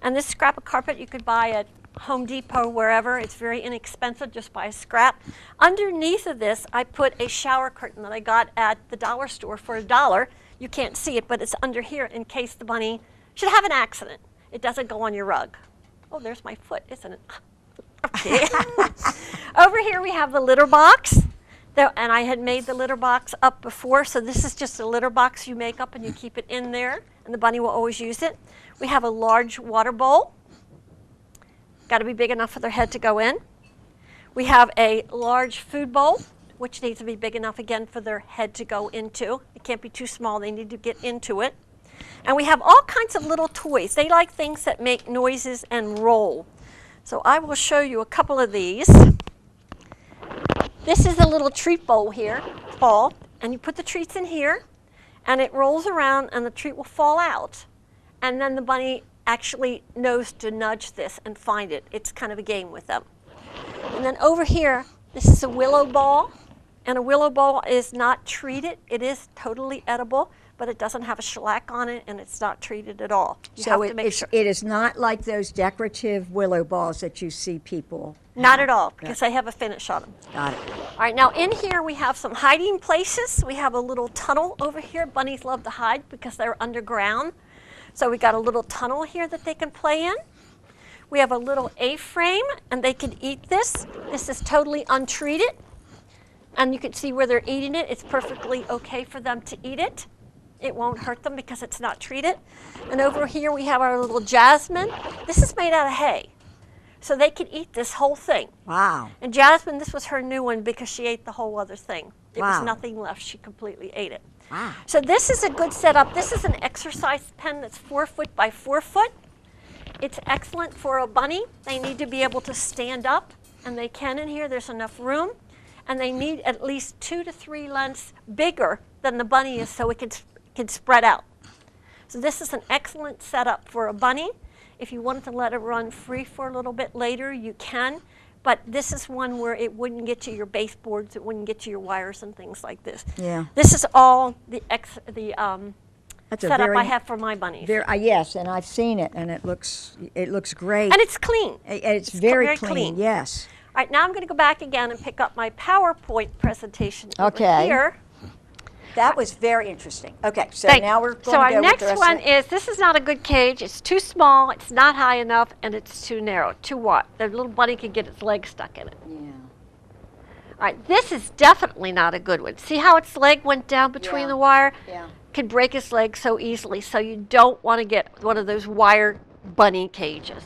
S2: And this scrap of carpet you could buy at Home Depot, wherever. It's very inexpensive, just buy a scrap. Underneath of this I put a shower curtain that I got at the dollar store for $1. You can't see it, but it's under here in case the bunny should have an accident. It doesn't go on your rug. Oh, there's my foot, isn't it? Okay. Over here we have the litter box. And I had made the litter box up before, so this is just a litter box you make up and you keep it in there, and the bunny will always use it. We have a large water bowl. Got to be big enough for their head to go in. We have a large food bowl which needs to be big enough again for their head to go into. It can't be too small, they need to get into it. And we have all kinds of little toys. They like things that make noises and roll. So I will show you a couple of these. This is a little treat bowl here, ball, and you put the treats in here, and it rolls around and the treat will fall out. And then the bunny actually knows to nudge this and find it. It's kind of a game with them. And then over here, this is a willow ball, and a willow ball is not treated. It is totally edible, but it doesn't have a shellac on it, and it's not treated at all. You
S1: So
S2: have to make sure.
S1: it is not like those decorative willow balls that you see people.
S2: Not at all, because they have a finish on them.
S1: Got it.
S2: All right, now in here we have some hiding places. We have a little tunnel over here. Bunnies love to hide because they're underground. So we got a little tunnel here that they can play in. We have a little A-frame, and they can eat this. This is totally untreated, and you can see where they're eating it. It's perfectly okay for them to eat it. It won't hurt them because it's not treated. And over here we have our little Jasmine. This is made out of hay, so they can eat this whole thing.
S1: Wow.
S2: And Jasmine, this was her new one because she ate the whole other thing. There was
S1: Wow.
S2: nothing left. She completely ate it.
S1: Wow.
S2: So this is a good setup. This is an exercise pen that's 4 foot by 4 foot. It's excellent for a bunny. They need to be able to stand up, and they can in here. There's enough room. And they need at least 2 to 3 lengths bigger than the bunny is so it can spread out. So this is an excellent setup for a bunny. If you wanted to let it run free for a little bit later, you can. But this is one where it wouldn't get to your baseboards, it wouldn't get to your wires and things like this.
S1: Yeah.
S2: This is all the
S1: That's a
S2: setup
S1: very,
S2: I have for my bunnies.
S1: yes, and I've seen it, and it looks great.
S2: And it's clean.
S1: It's very,
S2: very
S1: clean.
S2: clean.
S1: Yes.
S2: All right, now I'm going to go back again and pick up my PowerPoint presentation
S1: Okay.
S2: over here.
S1: That was very interesting. Okay, so
S2: Thank
S1: now
S2: you.
S1: we're going
S2: So
S1: to
S2: our
S1: go
S2: next
S1: with the rest
S2: one
S1: of it.
S2: is, this is not a good cage. It's too small, it's not high enough, and it's too narrow. Too what? The little bunny could get its leg stuck in it.
S1: Yeah.
S2: All right, this is definitely not a good one. See how its leg went down between
S1: Yeah.
S2: the wire?
S1: Yeah.
S2: Could break its leg so easily, so you don't want to get one of those wire bunny cages.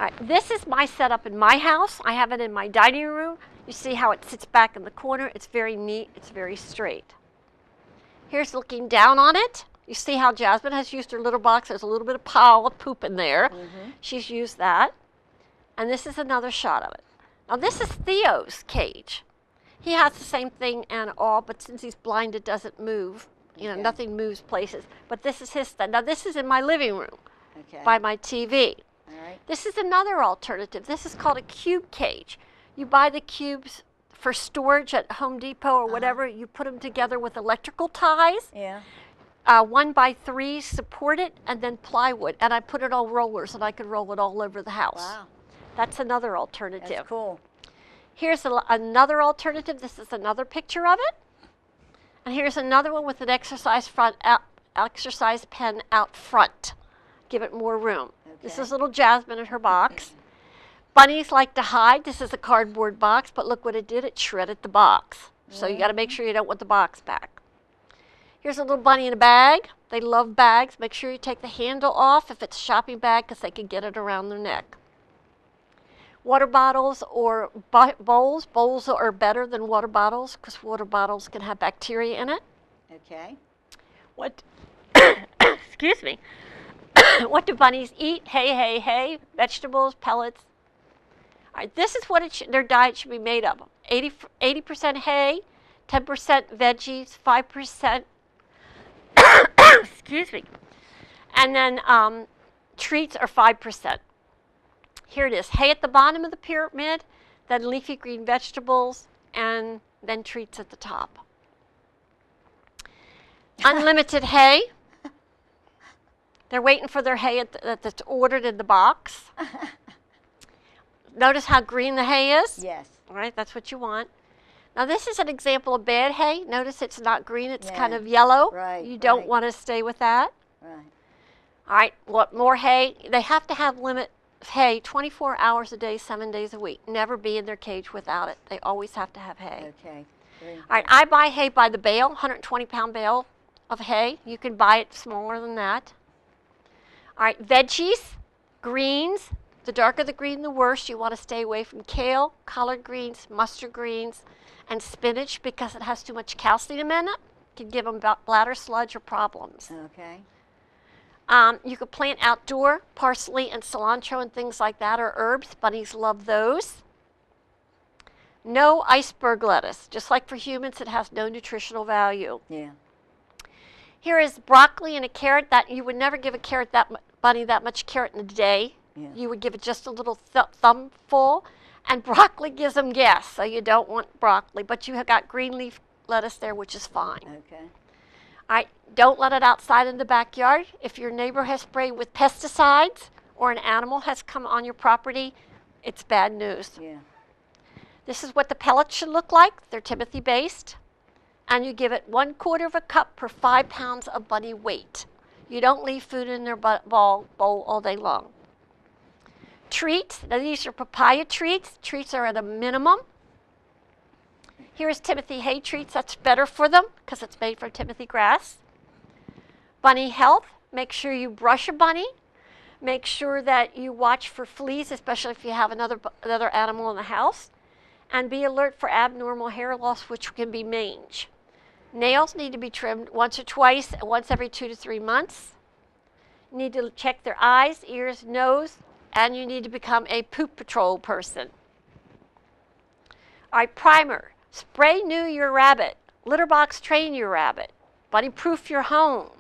S2: All right, this is my setup in my house. I have it in my dining room. You see how it sits back in the corner. It's very neat, it's very straight. Here's looking down on it. You see how Jasmine has used her litter box. There's a little bit of pile of poop in there. She's used that. And this is another shot of it. Now this is Theo's cage. He has the same thing and all, but since he's blind, it doesn't move. You know,
S1: Okay.
S2: nothing moves places. But this is his stuff. Now this is in my living room
S1: Okay.
S2: by my TV.
S1: All right.
S2: This is another alternative. This is called a cube cage. You buy the cubes for storage at Home Depot or whatever. You put them together with electrical ties.
S1: Yeah.
S2: 1x3 supported, and then plywood. And I put it on rollers, and I could roll it all over the house.
S1: Wow.
S2: That's another alternative.
S1: That's cool.
S2: Here's another alternative. This is another picture of it. And here's another one with an exercise pen out front. Give it more room. This
S1: Okay.
S2: is little Jasmine in her box. Bunnies like to hide. This is a cardboard box, but look what it did. It shredded the box. So you got to make sure you don't want the box back. Here's a little bunny in a bag. They love bags. Make sure you take the handle off if it's a shopping bag because they can get it around their neck. Water bottles or bowls. Bowls are better than water bottles because water bottles can have bacteria in it.
S1: Okay.
S2: What? Excuse me. What do bunnies eat? Hay, hay, hay. Vegetables, pellets. All right, this is what their diet should be made of. 80% hay, 10% veggies, 5%. Excuse me. And then treats are 5%. Here it is. Hay at the bottom of the pyramid, then leafy green vegetables, and then treats at the top. Unlimited hay. They're waiting for their hay that's ordered in the box. Notice how green the hay is?
S1: Yes.
S2: All right, that's what you want. Now this is an example of bad hay. Notice it's not green, it's
S1: Yeah.
S2: kind of yellow.
S1: Right,
S2: You don't
S1: right.
S2: want to stay with that.
S1: Right.
S2: All right, what more hay? They have to have limit hay 24 hours a day, 7 days a week. Never be in their cage without it. They always have to have hay.
S1: Okay. Very
S2: All right, I buy hay by the bale, 120-pound bale of hay. You can buy it smaller than that. All right, veggies, greens, The darker the green, the worse. You want to stay away from kale, collard greens, mustard greens, and spinach because it has too much calcium in it. Can give them bladder sludge or problems.
S1: Okay.
S2: You could plant outdoor parsley and cilantro and things like that, or herbs. Bunnies love those. No iceberg lettuce. Just like for humans, it has no nutritional value.
S1: Yeah.
S2: Here is broccoli and a carrot. That you would never give a carrot bunny that much carrot in a day.
S1: Yeah.
S2: You would give it just a little thumbful, and broccoli gives them gas, so you don't want broccoli. But you have got green leaf lettuce there, which is fine.
S1: Okay.
S2: All right, don't let it outside in the backyard. If your neighbor has sprayed with pesticides or an animal has come on your property, it's bad news.
S1: Yeah.
S2: This is what the pellets should look like. They're Timothy based. And you give it 1/4 of a cup per 5 pounds of bunny weight. You don't leave food in their bowl all day long. Treats, now these are papaya treats. Treats are at a minimum. Here's Timothy hay treats. That's better for them because it's made from Timothy grass. Bunny health, make sure you brush a bunny. Make sure that you watch for fleas, especially if you have another animal in the house. And be alert for abnormal hair loss, which can be mange. Nails need to be trimmed once or twice, once every 2 to 3 months. You need to check their eyes, ears, nose, and you need to become a poop patrol person. All right, primer. Spray new your rabbit. Litter box train your rabbit. Bunny proof your home.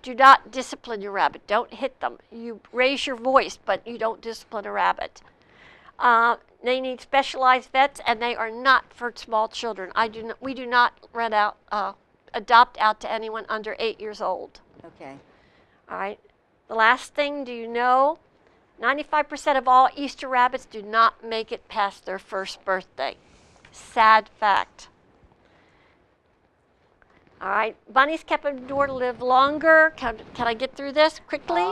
S2: Do not discipline your rabbit. Don't hit them. You raise your voice, but you don't discipline a rabbit. They need specialized vets, and they are not for small children. We do not adopt out to anyone under 8 years old.
S1: Okay.
S2: All right. The last thing, do you know, 95% of all Easter rabbits do not make it past their first birthday. Sad fact. All right, bunnies kept indoor to live longer. Can I get through this quickly?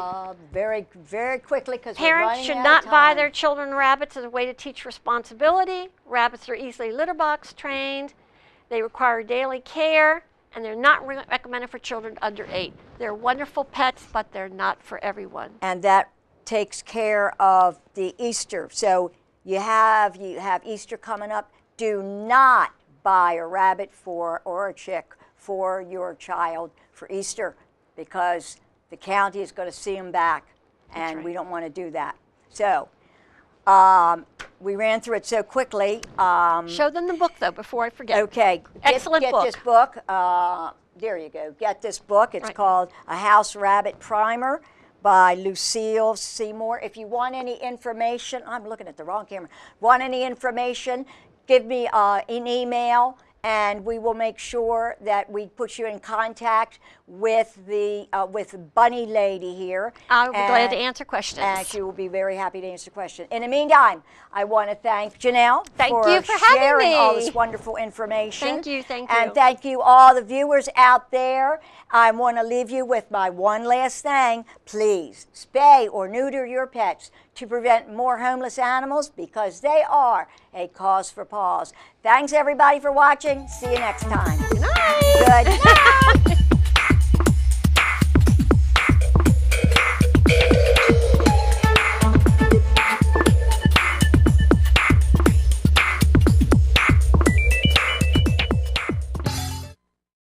S1: Very, very quickly, because
S2: Parents should not buy their children rabbits as a way to teach responsibility. Rabbits are easily litter box trained. They require daily care, and they're not recommended for children under 8. They're wonderful pets, but they're not for everyone.
S1: And that takes care of the Easter. So you have Easter coming up. Do not buy a rabbit or a chick for your child for Easter, because the county is going to see them back, and we don't want to do that. So we ran through it so quickly.
S2: Show them the book, though, before I forget.
S1: Okay.
S2: Excellent book.
S1: Get this book. There you go. Get this book. It's called A House Rabbit Primer by Lucille Seymour. If you want any information, I'm looking at the wrong camera. Want any information, give me an email, and we will make sure that we put you in contact with the Bunny Lady here.
S2: I'll be glad to answer questions.
S1: And she will be very happy to answer questions. In the meantime, I want to thank Janelle
S2: for
S1: sharing all this wonderful information.
S2: Thank you, thank you.
S1: And thank you all the viewers out there. I want to leave you with my one last thing. Please spay or neuter your pets to prevent more homeless animals, because they are a cause for paws. Thanks everybody for watching. See you next time.
S2: Good night.
S1: Good night.